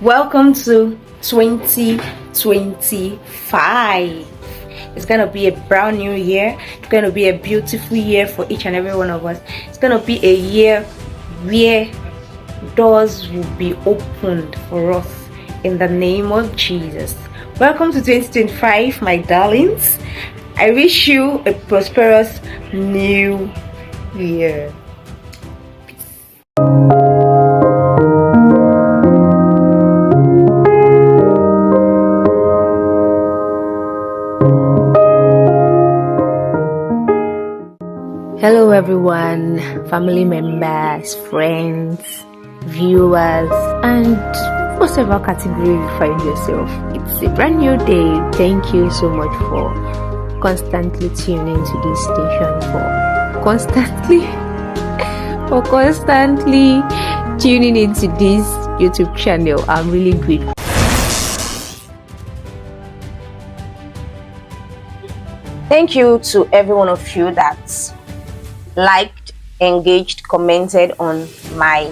Welcome to 2025. It's gonna be a brand new year. It's gonna be a beautiful year for each and every one of us. It's gonna be a year where doors will be opened for us in the name of Jesus. Welcome to 2025, my darlings. I wish you a prosperous new year. Hello everyone, family members, friends, viewers, and whatever category you find yourself. It's a brand new day. Thank you so much for constantly tuning to this station, for constantly tuning into this YouTube channel. I'm really grateful. Thank you to every one of you that liked, engaged, commented on my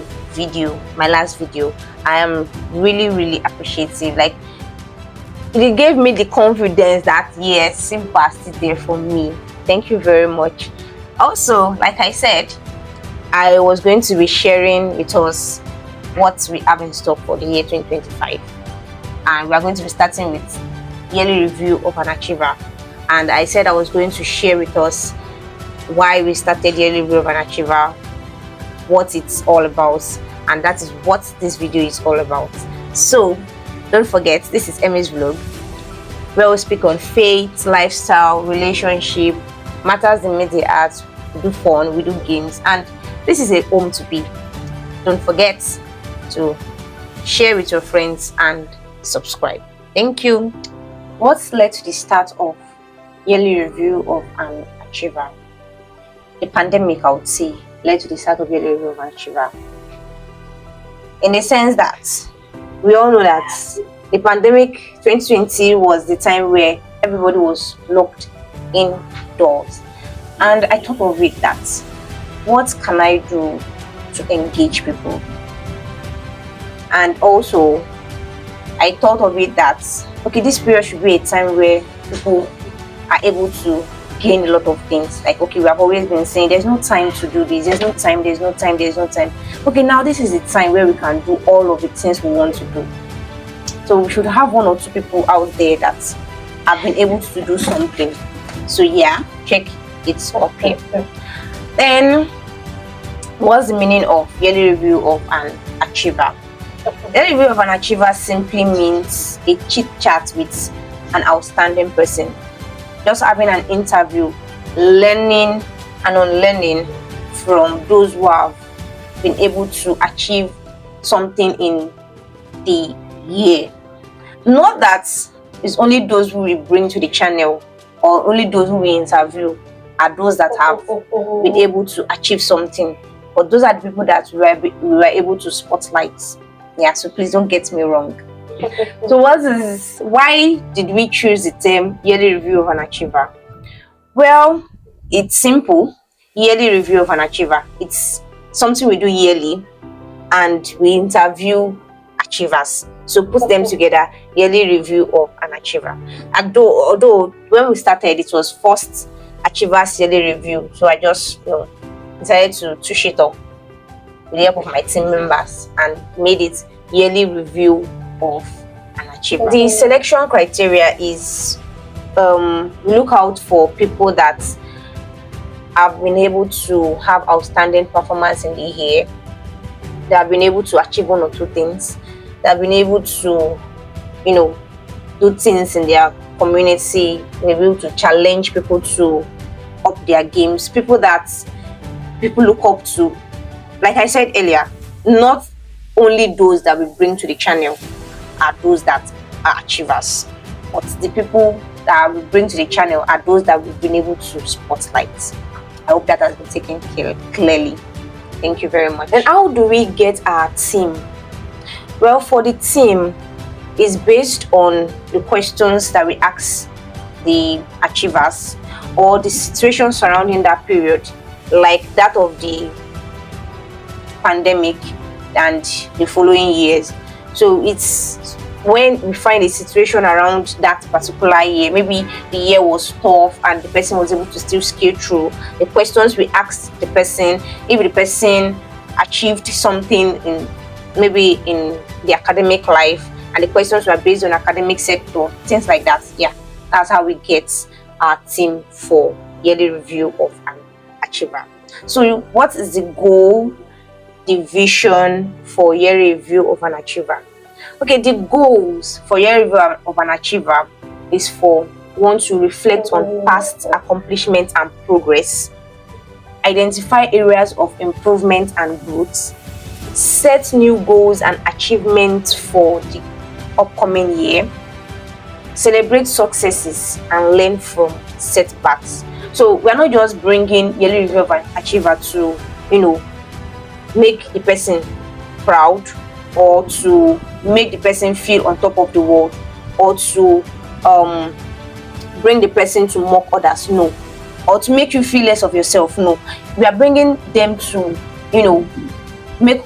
last video. I am really appreciative. Like, it gave me the confidence that yes, Simple is still there for me. Thank you very much. Also, like I said, I was going to be sharing with us what we have in stock for the year 2025, and we are going to be starting with yearly review of an achiever. And I said I was going to share with us why we started yearly review of an achiever, what it's all about, and that is what this video is all about. So don't forget, this is Emmy's vlog, where we speak on faith, lifestyle, relationship, matters in media arts. We do fun, we do games, and this is a home to be. Don't forget to share with your friends and subscribe. Thank you. What's led to the start of yearly review of an achiever? The pandemic, I would say, led to the start of yearly review of an achiever. In the sense that we all know that the pandemic 2020 was the time where everybody was locked indoors. And I thought of it that, what can I do to engage people? And also, I thought of it that, okay, this period should be a time where people are able to gain a lot of things. Like, okay, we have always been saying there's no time to do this, there's no time. Okay, now this is the time where we can do all of the things we want to do. So we should have one or two people out there that have been able to do something. So yeah, check it up here. Then, what's the meaning of yearly review of an achiever? Yearly review of an achiever simply means a chit chat with an outstanding person. Just having an interview, learning and unlearning from those who have been able to achieve something in the year. Not that it's only those who we bring to the channel or only those who we interview are those that have been able to achieve something, but those are the people that we were able to spotlight. Yeah, so please don't get me wrong. So why did we choose the term yearly review of an achiever? Well, it's simple. Yearly review of an achiever, it's something we do yearly, and we interview achievers. So put them together, yearly review of an achiever. Although when we started, it was first achievers yearly review, so I just decided to touch it up with the help of my team members and made it yearly review of an achiever. The selection criteria is look out for people that have been able to have outstanding performance in the year. They have been able to achieve one or two things. They have been able to, do things in their community. They're able to challenge people to up their games. People that people look up to. Like I said earlier, not only those that we bring to the channel are those that are achievers, but the people that we bring to the channel are those that we've been able to spotlight. I hope that has been taken clearly. Thank you very much. And how do we get our team? Well, for the team, it's based on the questions that we ask the achievers or the situation surrounding that period, like that of the pandemic and the following years. So it's when we find a situation around that particular year, maybe the year was tough and the person was able to still scale through, the questions we asked the person, if the person achieved something in maybe in the academic life, and the questions were based on academic sector, things like that. Yeah, that's how we get our team for yearly review of an achiever. So what is the goal, the vision for yearly review of an achiever? Okay, the goals for yearly review of an achiever is for one to reflect on past accomplishments and progress, identify areas of improvement and growth, set new goals and achievements for the upcoming year, celebrate successes and learn from setbacks. So we're not just bringing yearly review of an achiever to, make the person proud, or to make the person feel on top of the world, or to bring the person to mock others. No. Or to make you feel less of yourself. No. We are bringing them to, make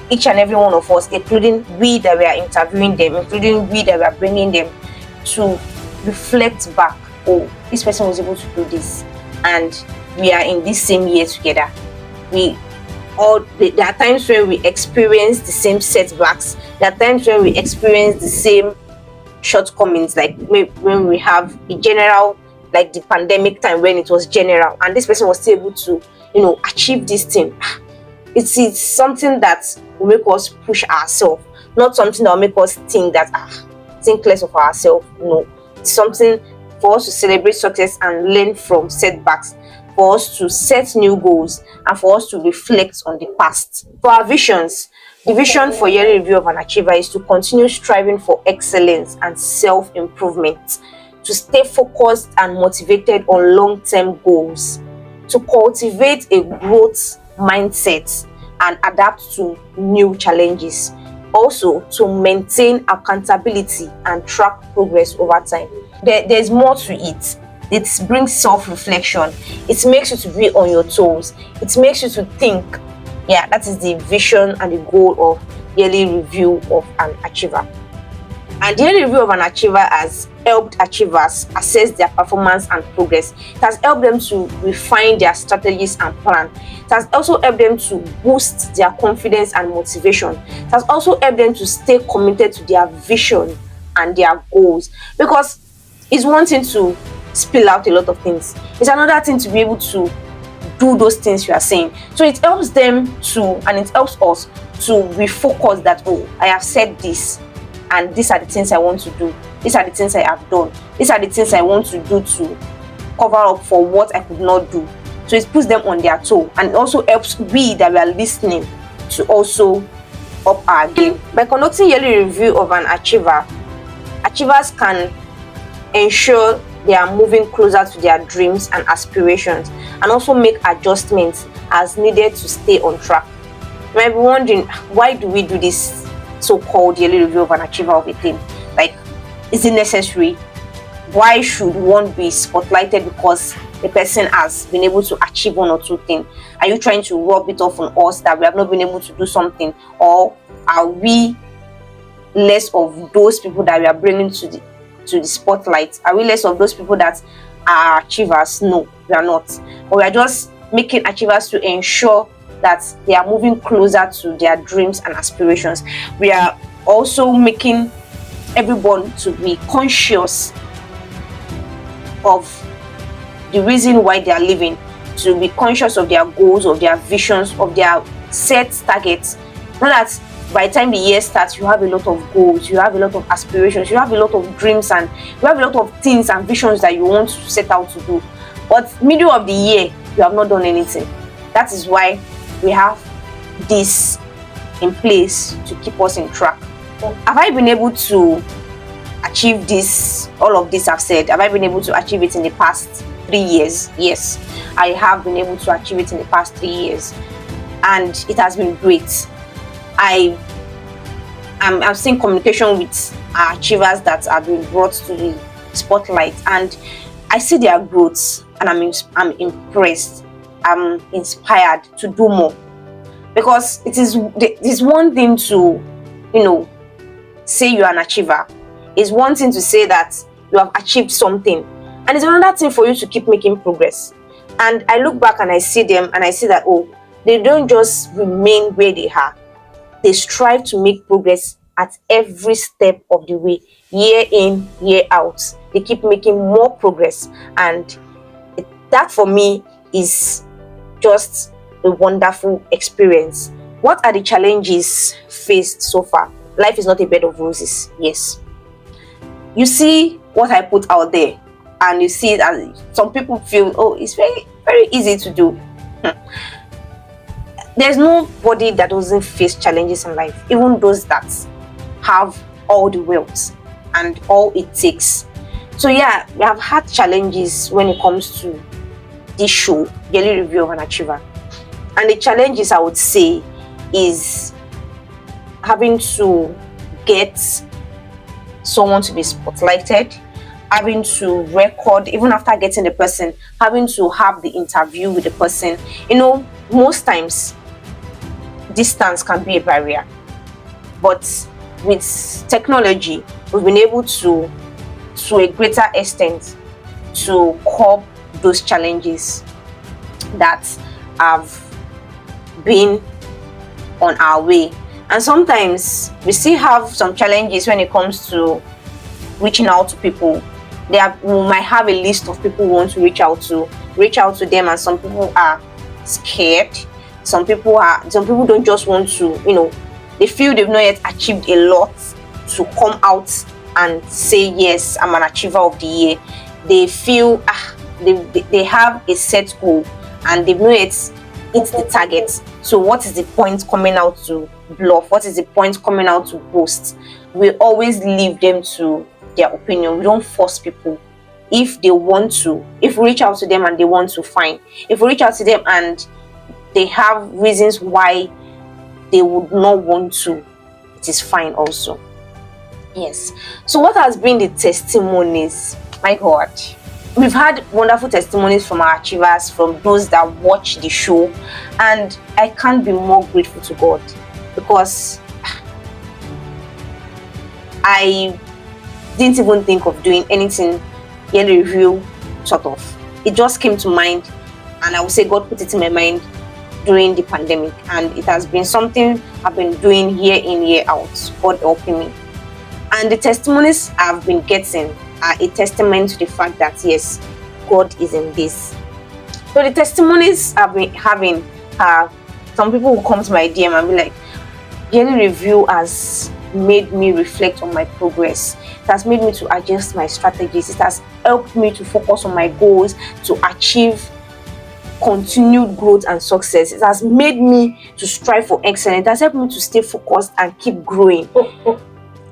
each and every one of us, including we that we are interviewing them, including we that we are bringing them, to reflect back. Oh, this person was able to do this, and we are in this same year together. There are times when we experience the same setbacks. There are times when we experience the same shortcomings, like when we have a general, like the pandemic time when it was general, and this person was still able to, achieve this thing. It's something that will make us push ourselves, not something that will make us think less of ourselves. No, it's something for us to celebrate success and learn from setbacks, for us to set new goals, and for us to reflect on the past. For our visions, the vision for yearly review of an achiever is to continue striving for excellence and self-improvement, to stay focused and motivated on long-term goals, to cultivate a growth mindset and adapt to new challenges. Also, to maintain accountability and track progress over time. There's more to it. It brings self-reflection. It makes you to be on your toes. It makes you to think. Yeah, that is the vision and the goal of yearly review of an achiever. And the yearly review of an achiever has helped achievers assess their performance and progress. It has helped them to refine their strategies and plan. It has also helped them to boost their confidence and motivation. It has also helped them to stay committed to their vision and their goals. Because it's one thing to spill out a lot of things. It's another thing to be able to do those things you are saying. So it helps them to, and it helps us to refocus that, oh, I have said this, and these are the things I want to do. These are the things I have done. These are the things I want to do to cover up for what I could not do. So it puts them on their toe, and it also helps we that we are listening to also up our game. By conducting yearly review of an achiever, achievers can ensure they are moving closer to their dreams and aspirations, and also make adjustments as needed to stay on track. You might be wondering, why do we do this so-called yearly review of an achiever of a thing? Like, is it necessary? Why should one be spotlighted because the person has been able to achieve one or two things? Are you trying to rub it off on us that we have not been able to do something? Or are we less of those people that we are bringing to the spotlight? Are we less of those people that are achievers? No, we are not. But we are just making achievers to ensure that they are moving closer to their dreams and aspirations. We are also making everyone to be conscious of the reason why they are living, to be conscious of their goals, of their visions, of their set targets. Not that by the time the year starts, you have a lot of goals, you have a lot of aspirations, you have a lot of dreams, and you have a lot of things and visions that you want to set out to do. But middle of the year, you have not done anything. That is why we have this in place to keep us in track. Have I been able to achieve this, all of this I've said? Have I been able to achieve it in the past 3 years? Yes, I have been able to achieve it in the past 3 years, and it has been great. I'm seeing communication with our achievers that have been brought to the spotlight, and I see their growth, and I'm impressed. I'm inspired to do more, because it is one thing to say you're an achiever. It's one thing to say that you have achieved something, and it's another thing for you to keep making progress. And I look back and I see them and I see that, oh, they don't just remain where they are. They strive to make progress at every step of the way, year in, year out. They keep making more progress, and that for me is just a wonderful experience. What are the challenges faced so far? Life is not a bed of roses. Yes. You see what I put out there, and you see it as some people feel, oh, it's very, very easy to do. There's nobody that doesn't face challenges in life, even those that have all the wealth and all it takes. So yeah, we have had challenges when it comes to this show, Yearly Review of an Achiever. And the challenges, I would say, is having to get someone to be spotlighted, having to record even after getting the person, having to have the interview with the person. Most times distance can be a barrier, but with technology we've been able to a greater extent to curb those challenges that have been on our way. And sometimes we still have some challenges when it comes to reaching out to people. We might have a list of people who want to reach out to them, and some people are scared. Some people don't just want to, they feel they've not yet achieved a lot to come out and say, yes, I'm an achiever of the year. They feel they have a set goal and they've not yet hit the target. So what is the point coming out to bluff? What is the point coming out to boast? We always leave them to their opinion. We don't force people. If they want to, if we reach out to them and they want to, fine. If we reach out to them and they have reasons why they would not want to, it is fine also. Yes. So what has been the testimonies? My God, we've had wonderful testimonies from our achievers, from those that watch the show, and I can't be more grateful to God, because I didn't even think of doing anything yearly review sort of. It just came to mind, and I would say God put it in my mind during the pandemic, and it has been something I've been doing year in, year out, God helping me. And the testimonies I've been getting are a testament to the fact that yes, God is in this. So the testimonies I've been having are some people who come to my DM and be like, yearly review has made me reflect on my progress. It has made me to adjust my strategies. It has helped me to focus on my goals, to achieve continued growth and success. It has made me to strive for excellence. It has helped me to stay focused and keep growing.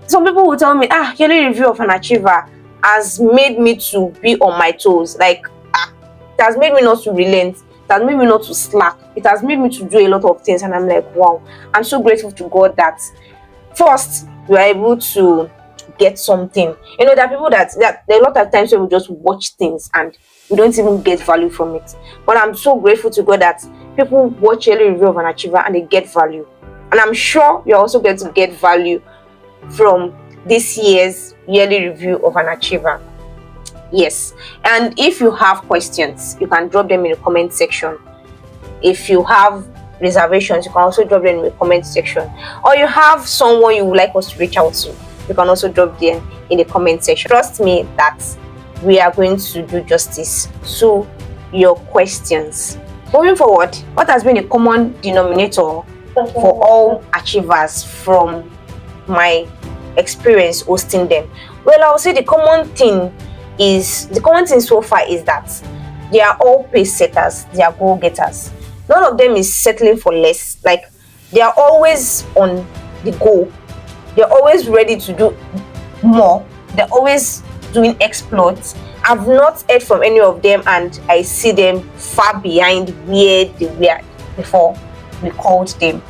Some people will tell me, yearly review of an achiever has made me to be on my toes. Like, it has made me not to relent. It has made me not to slack. It has made me to do a lot of things. And I'm like, wow, I'm so grateful to God that first we are able to get something. There are people that there are a lot of times where we just watch things and we don't even get value from it. But I'm so grateful to God that people watch yearly review of an achiever and they get value. And I'm sure you're also going to get value from this year's yearly review of an achiever. Yes. And if you have questions, you can drop them in the comment section. If you have reservations, you can also drop them in the comment section. Or you have someone you would like us to reach out to, you can also drop them in the comment section. Trust me that we are going to do justice to your questions. Moving forward, what has been a common denominator for all achievers from my experience hosting them? Well, I would say the common thing so far is that they are all pace setters, they are goal getters. None of them is settling for less. Like, they are always on the goal. They're always ready to do more. They're always doing exploits. I've not heard from any of them, and I see them far behind where they were before we called them.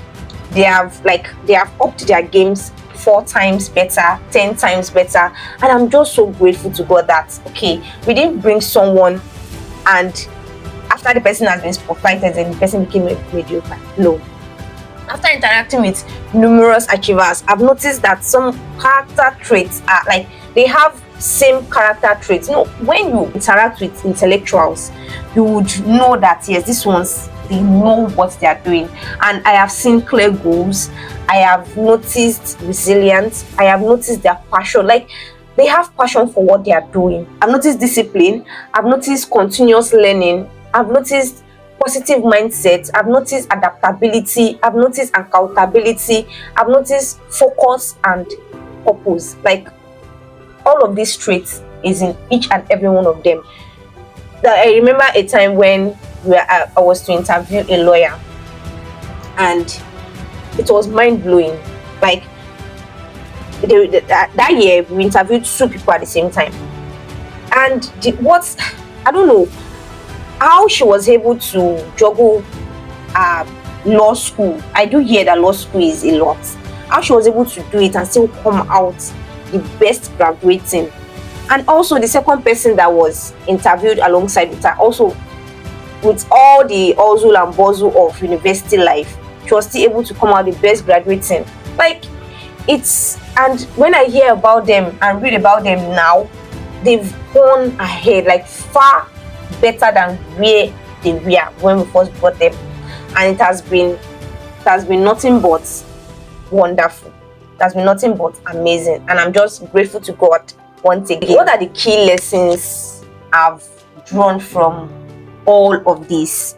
They have upped their games 4 times better, 10 times better, and I'm just so grateful to God that okay, we didn't bring someone and after the person has been spotlighted and the person became mediocre. No, After interacting with numerous achievers, I've noticed that some character traits are like they have same character traits. When you interact with intellectuals, you would know that yes, these ones, they know what they are doing. And I have seen clear goals. I have noticed resilience. I have noticed their passion. Like, they have passion for what they are doing. I've noticed discipline. I've noticed continuous learning. I've noticed positive mindset. I've noticed adaptability. I've noticed accountability. I've noticed focus and purpose. Like, all of these traits is in each and every one of them. I remember a time when I was to interview a lawyer, and it was mind-blowing. Like, that year we interviewed 2 people at the same time, and I don't know how she was able to juggle law school. I do hear that law school is a lot. How she was able to do it and still come out the best graduating. And also the second person that was interviewed alongside with her, also with all the hustle and bustle of university life, she was still able to come out the best graduating. Like, and when I hear about them and read about them now, they've gone ahead, like far better than where they were when we first brought them. And it has been nothing but wonderful. It has been nothing but amazing, and I'm just grateful to God once again. What are the key lessons I've drawn from all of this,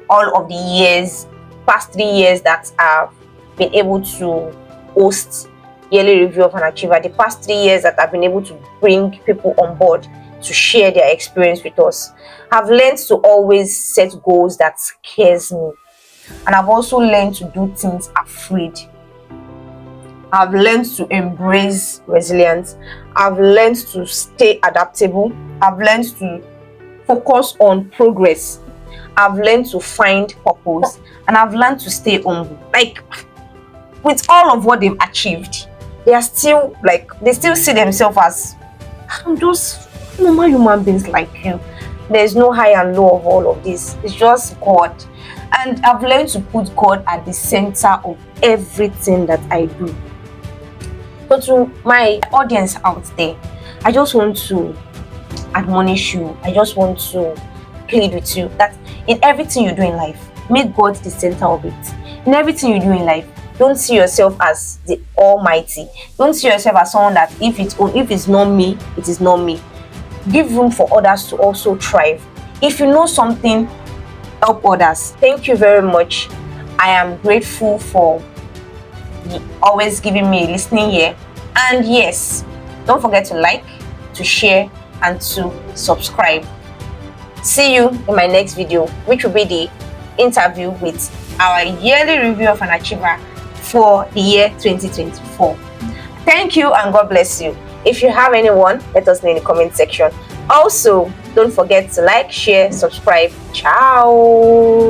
all of the past 3 years that I've been able to host yearly review of an achiever, the past 3 years that I've been able to bring people on board to share their experience with us? I've learned to always set goals that scares me, and I've also learned to do things afraid. I've learned to embrace resilience. I've learned to stay adaptable. I've learned to focus on progress. I've learned to find purpose, and I've learned to stay humble. Like, with all of what they've achieved, they still see themselves as, I'm just normal human beings like you. There's no high and low of all of this. It's just God. And I've learned to put God at the center of everything that I do. So to my audience out there, I just want to admonish you. I just want to plead with you that in everything you do in life, make God the center of it. In everything you do in life, don't see yourself as the almighty. Don't see yourself as someone that if it's not me, it is not me. Give room for others to also thrive. If you know something, help others. Thank you very much. I am grateful for always giving me a listening ear. And yes, don't forget to like, to share, and to subscribe. See you in my next video, which will be the interview with our yearly review of an achiever for the year 2024. Thank you, and God bless you. If you have anyone, let us know in the comment section. Also, don't forget to like, share, subscribe. Ciao.